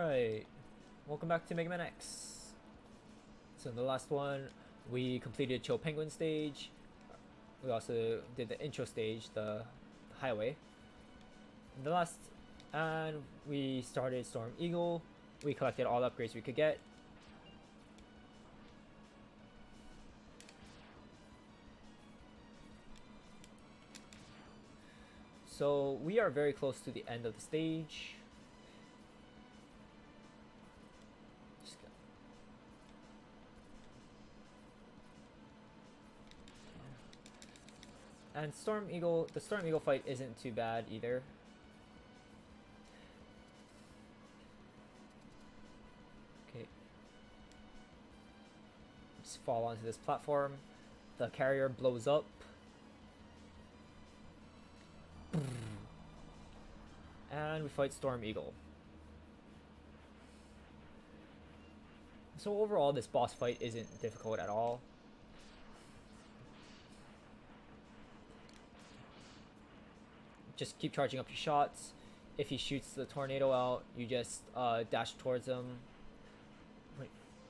Alright, welcome back to Mega Man X. So in the last one, we completed Chill Penguin stage. We also did the intro stage, the highway. In the last, and we started Storm Eagle. We collected all the upgrades we could get. So we are very close to the end of the stage. And the Storm Eagle fight isn't too bad either. Okay. Just fall onto this platform. The carrier blows up. And we fight Storm Eagle. So overall, this boss fight isn't difficult at all. Just keep charging up your shots. If he shoots the tornado out, you just dash towards him.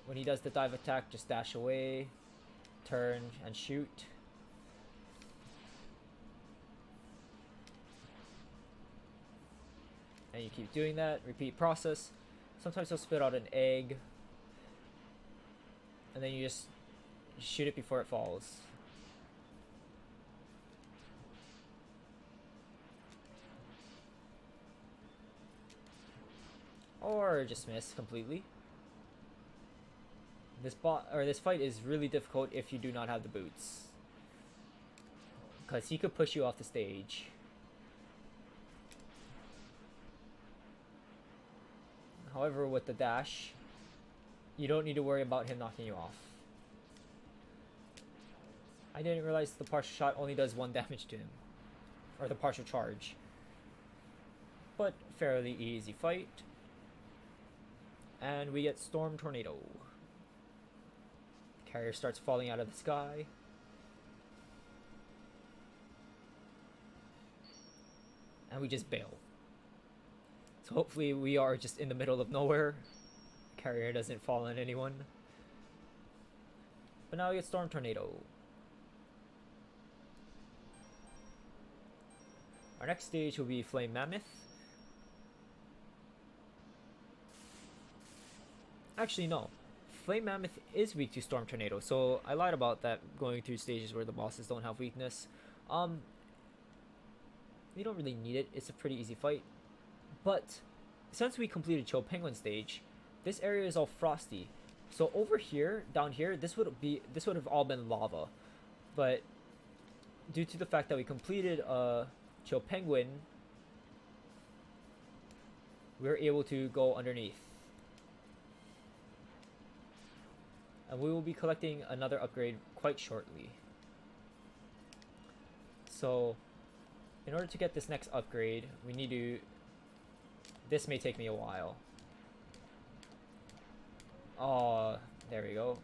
When he does the dive attack, just dash away, turn, and shoot. And you keep doing that, repeat process. Sometimes he'll spit out an egg. And then you just shoot it before it falls. Or just miss completely. This fight is really difficult if you do not have the boots, because he could push you off the stage. However, with the dash, you don't need to worry about him knocking you off. I didn't realize the partial shot only does 1 damage to him, or the partial charge. But fairly easy fight. And we get Storm Tornado. The carrier starts falling out of the sky. And we just bail. So hopefully we are just in the middle of nowhere. The carrier doesn't fall on anyone. But now we get Storm Tornado. Our next stage will be Flame Mammoth. Actually, no. Flame Mammoth is weak to Storm Tornado, so I lied about that, going through stages where the bosses don't have weakness. You don't really need it. It's a pretty easy fight. But since we completed Chill Penguin stage, this area is all frosty. So over here, down here, this would have all been lava. But due to the fact that we completed Chill Penguin, we were able to go underneath. And we will be collecting another upgrade quite shortly. So, in order to get this next upgrade, we need to... This may take me a while. Oh, there we go.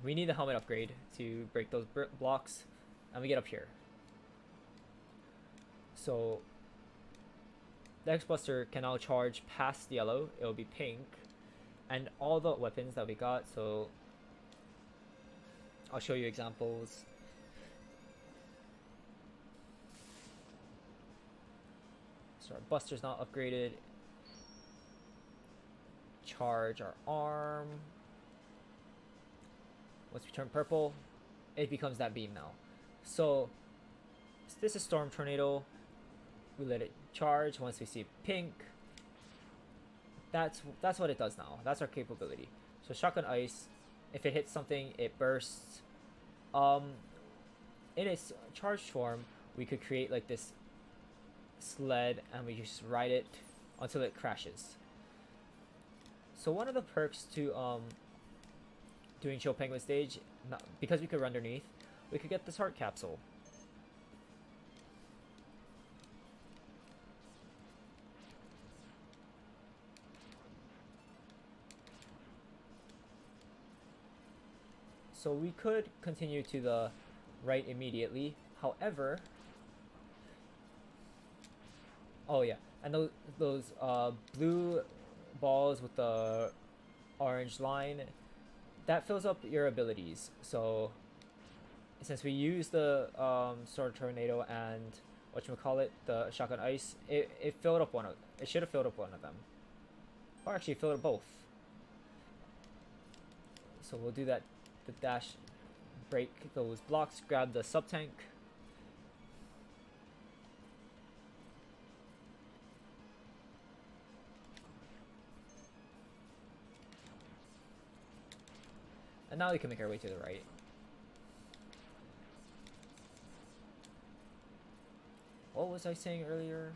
We need the helmet upgrade to break those blocks. And we get up here. So, the X-Buster can now charge past yellow. It will be pink. And all the weapons that we got, so I'll show you examples. So our Buster's not upgraded. Charge our arm. Once we turn purple, it becomes that beam now. So this is Storm Tornado. We let it charge. Once we see pink, that's what it does now. That's our capability. So Shotgun Ice, if it hits something, it bursts. In its charged form, we could create like this sled, and we just ride it until it crashes. So one of the perks to doing Chill Penguin stage, because we could run underneath, we could get this heart capsule. So we could continue to the right immediately. However, oh yeah, and those blue balls with the orange line, that fills up your abilities. So since we use the Sword Tornado and whatchamacallit, the Shotgun Ice, it filled up it should have filled up one of them. Or actually filled up both. So we'll do that, the dash, break those blocks, grab the sub-tank. And now we can make our way to the right. What was I saying earlier?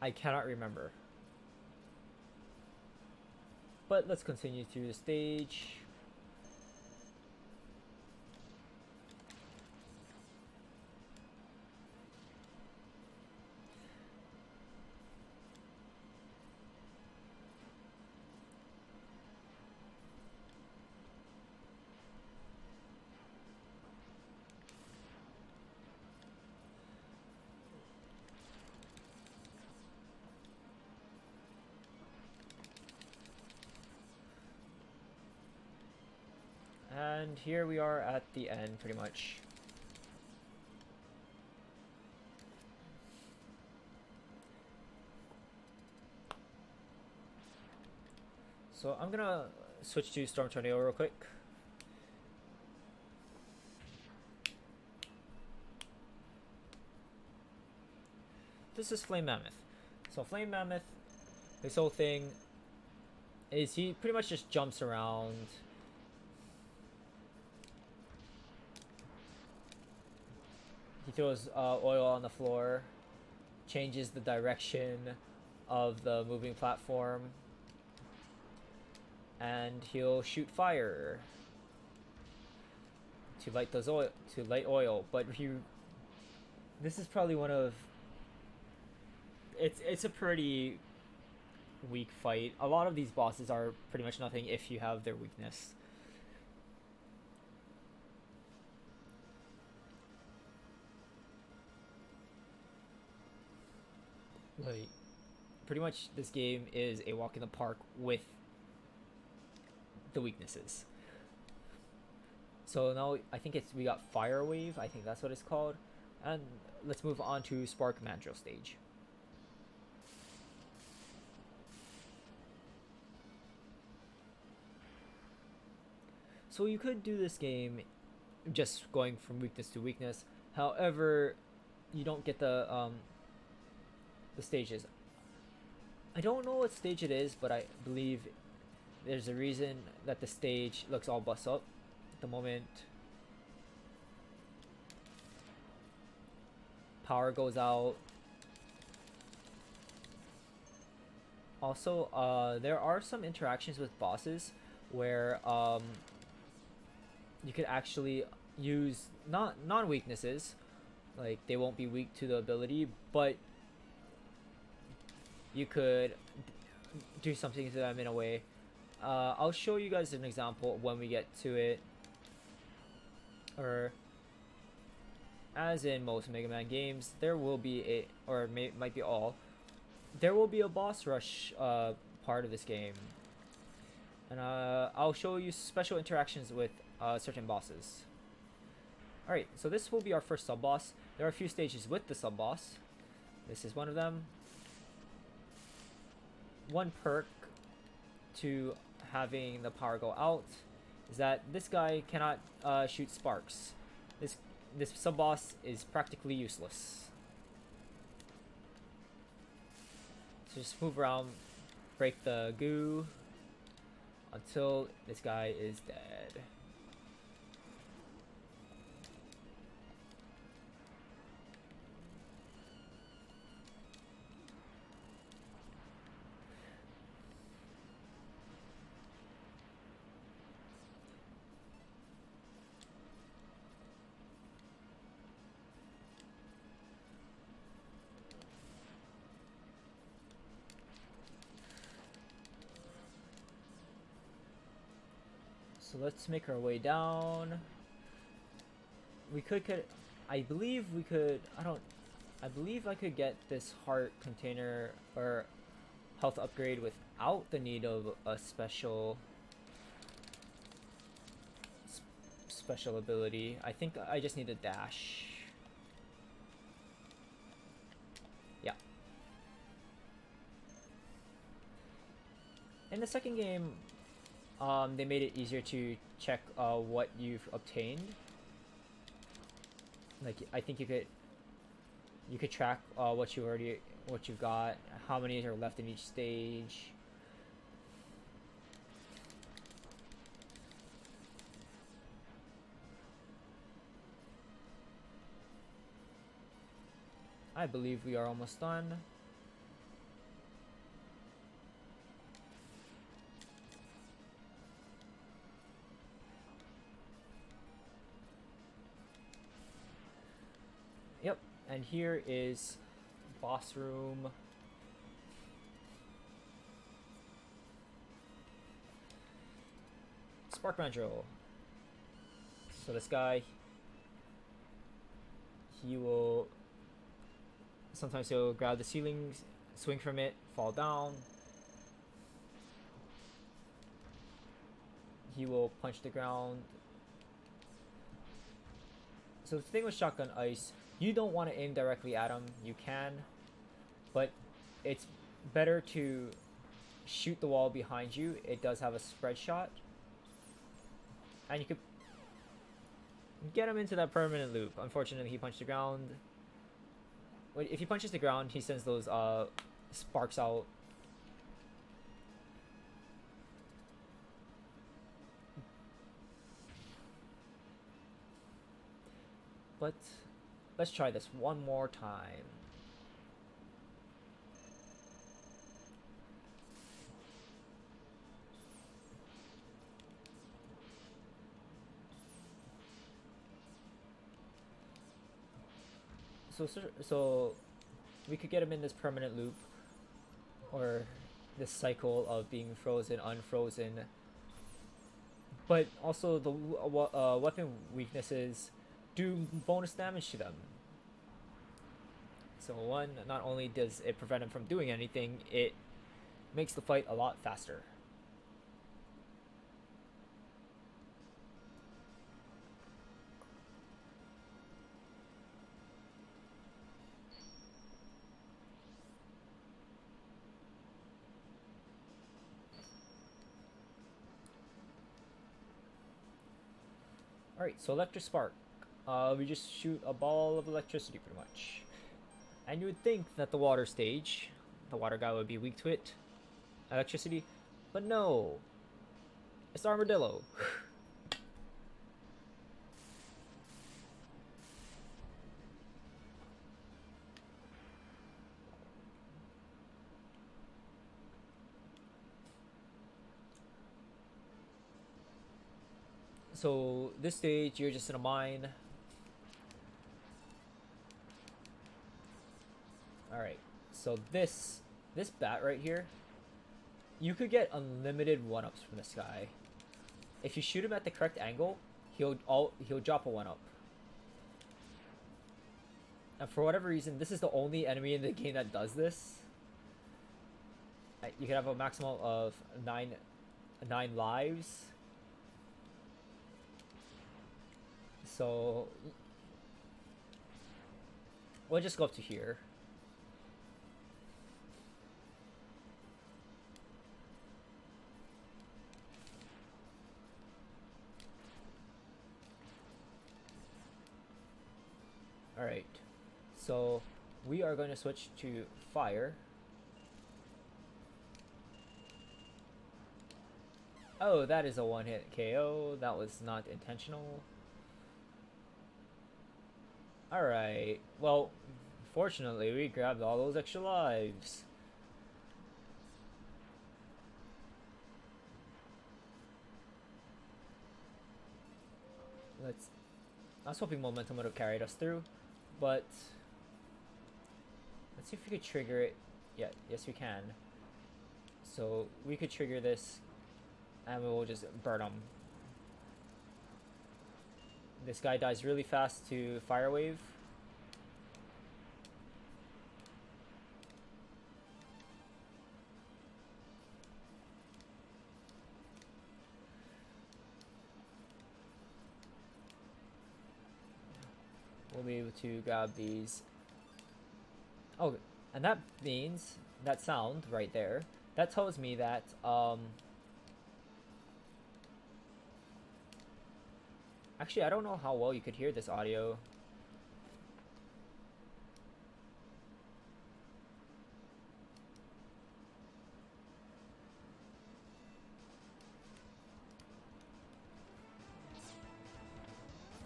I cannot remember. But let's continue through the stage. And here we are at the end, pretty much. So I'm gonna switch to Storm Tornado real quick. This is Flame Mammoth. So Flame Mammoth, this whole thing is he pretty much just jumps around. He throws oil on the floor, changes the direction of the moving platform, and he'll shoot fire to light those oil. But this is probably one of it's a pretty weak fight. A lot of these bosses are pretty much nothing if you have their weakness. Like, pretty much this game is a walk in the park with the weaknesses. So now I think we got Fire Wave, I think that's what it's called. And let's move on to Spark Mandrill stage. So you could do this game just going from weakness to weakness. However, you don't get the stages. I don't know what stage it is, but I believe there's a reason that the stage looks all bust up at the moment. Power goes out. Also, there are some interactions with bosses where you could actually use non-weaknesses, like they won't be weak to the ability, but you could do something to them in a way. I'll show you guys an example when we get to it, or as in most Mega Man games, there will be might be all, there will be a boss rush part of this game, and I'll show you special interactions with certain bosses. Alright, so this will be our first sub-boss. There are a few stages with the sub-boss. This is one of them. One perk to having the power go out is that this guy cannot shoot sparks. This sub-boss is practically useless. So just move around, break the goo until this guy is dead. So let's make our way down. We could get, I believe we could, I believe I could get this heart container, or health upgrade without the need of a special ability. I think I just need a dash. Yeah. In the second game, they made it easier to check what you've obtained. Like I think you could track what you've got, how many are left in each stage. I believe we are almost done. Yep, and here is boss room. Spark Mandrill. So this guy, sometimes he'll grab the ceiling, swing from it, fall down. He will punch the ground. So the thing with Shotgun Ice, you don't want to aim directly at him. You can, but it's better to shoot the wall behind you. It does have a spread shot, and you could get him into that permanent loop. Unfortunately, he punched the ground. If he punches the ground, he sends those sparks out. But let's try this one more time. So we could get him in this permanent loop, or this cycle of being frozen, unfrozen. But also the weapon weaknesses do bonus damage to them. So one, not only does it prevent him from doing anything, it makes the fight a lot faster. Alright, so Electric Spark. We just shoot a ball of electricity pretty much. And you would think that the water stage, the water guy would be weak to it, electricity, but no. It's Armadillo. So this stage, you're just in a mine. Alright, so this bat right here, you could get unlimited 1-ups from this guy. If you shoot him at the correct angle, he'll drop a 1-up. And for whatever reason, this is the only enemy in the game that does this. You can have a maximum of 9 lives. So we'll just go up to here. Alright, so we are going to switch to fire. Oh, that is a one-hit KO. That was not intentional. Alright, well, fortunately we grabbed all those extra lives. I was hoping momentum would have carried us through, but let's see if we could trigger it. Yeah, yes we can. So we could trigger this, and we will just burn them. This guy dies really fast to Fire Wave. we'll be able to grab these. Oh, and that means that sound right there, that tells me that actually I don't know how well you could hear this audio.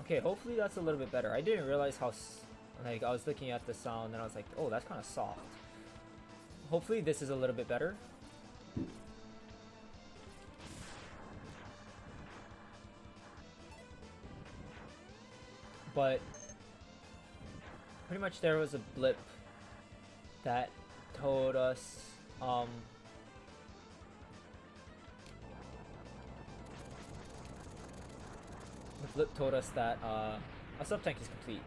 Okay, hopefully that's a little bit better. I didn't realize how, like, I was looking at the sound and I was like, oh, that's kind of soft. Hopefully this is a little bit better. But pretty much there was a blip that told us, the blip told us that a sub-tank is complete.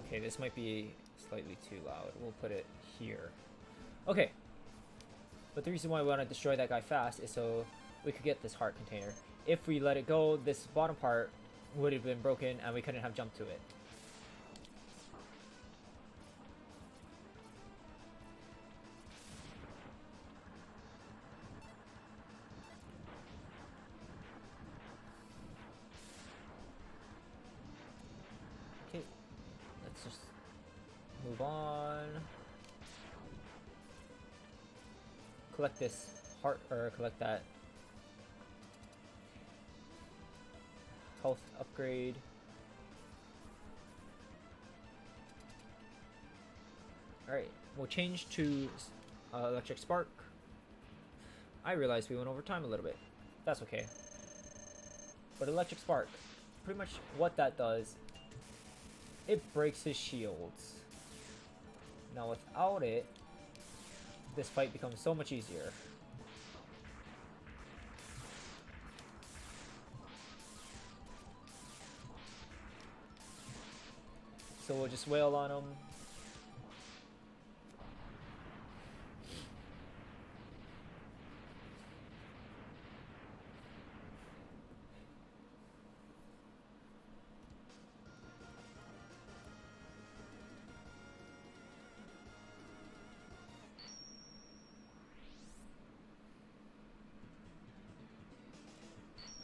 Okay, this might be slightly too loud. We'll put it here. Okay. But the reason why we want to destroy that guy fast is so we could get this heart container. If we let it go, this bottom part would have been broken and we couldn't have jumped to it. Okay, let's just move on. Collect this heart, or collect that health upgrade. Alright, we'll change to electric spark. I realized we went over time a little bit. That's okay. But electric spark, pretty much what that does, it breaks his shields. Now without it, this fight becomes so much easier. So we'll just wail on him.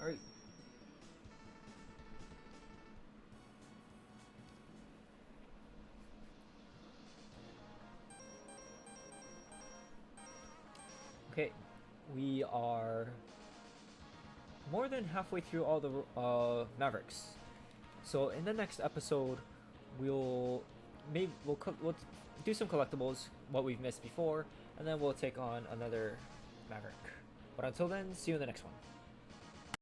Alright. Okay, we are more than halfway through all the Mavericks. So in the next episode, we'll do some collectibles, what we've missed before, and then we'll take on another Maverick. But until then, see you in the next one.